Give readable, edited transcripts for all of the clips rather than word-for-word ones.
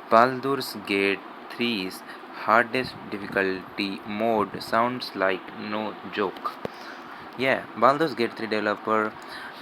Baldur's Gate 3's hardest difficulty mode sounds like no joke. Yeah, Baldur's Gate 3 developer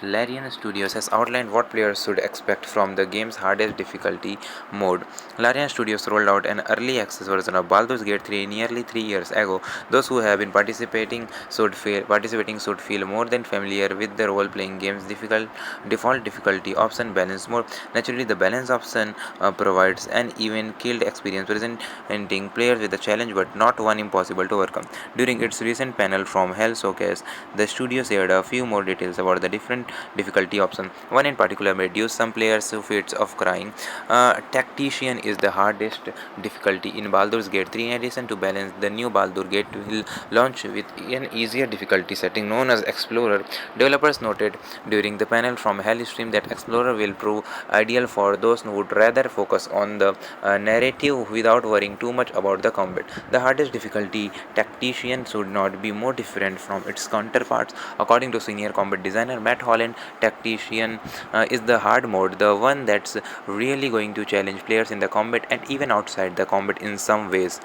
Larian Studios has outlined what players should expect from the game's hardest difficulty mode. Larian Studios rolled out an early access version of Baldur's Gate 3 nearly 3 years ago. Those who have been participating should feel more than familiar with the role-playing game's default difficulty option balance mode. Naturally, the balance option provides an even-keeled experience, presenting players with a challenge but not one impossible to overcome. During its recent panel from Hell Showcase, the studio shared a few more details about the different difficulty options. One in particular reduced some players to fits of crying. Tactician is the hardest difficulty in Baldur's Gate 3. In addition to balance, the new Baldur Gate will launch with an easier difficulty setting known as Explorer. Developers noted during the panel from Hellstream that Explorer will prove ideal for those who would rather focus on the narrative without worrying too much about the combat. The hardest difficulty, Tactician, should not be more different from its counterparts. According to senior combat designer Matt Holland, Tactician is the hard mode, the one that's really going to challenge players in the combat and even outside the combat in some ways.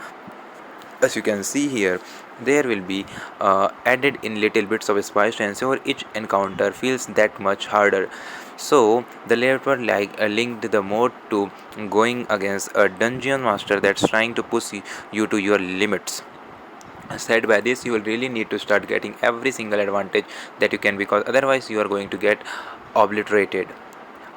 As you can see here, there will be added in little bits of spice to ensure each encounter feels that much harder. So the developer linked the mode to going against a dungeon master that's trying to push you to your limits. Said by this, you will really need to start getting every single advantage that you can, because otherwise you are going to get obliterated.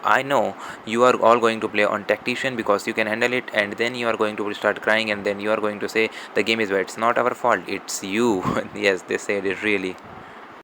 I know you are all going to play on tactician because you can handle it, and then you are going to start crying, and then you are going to say the game is bad. It's not our fault, it's you. Yes, they said it really.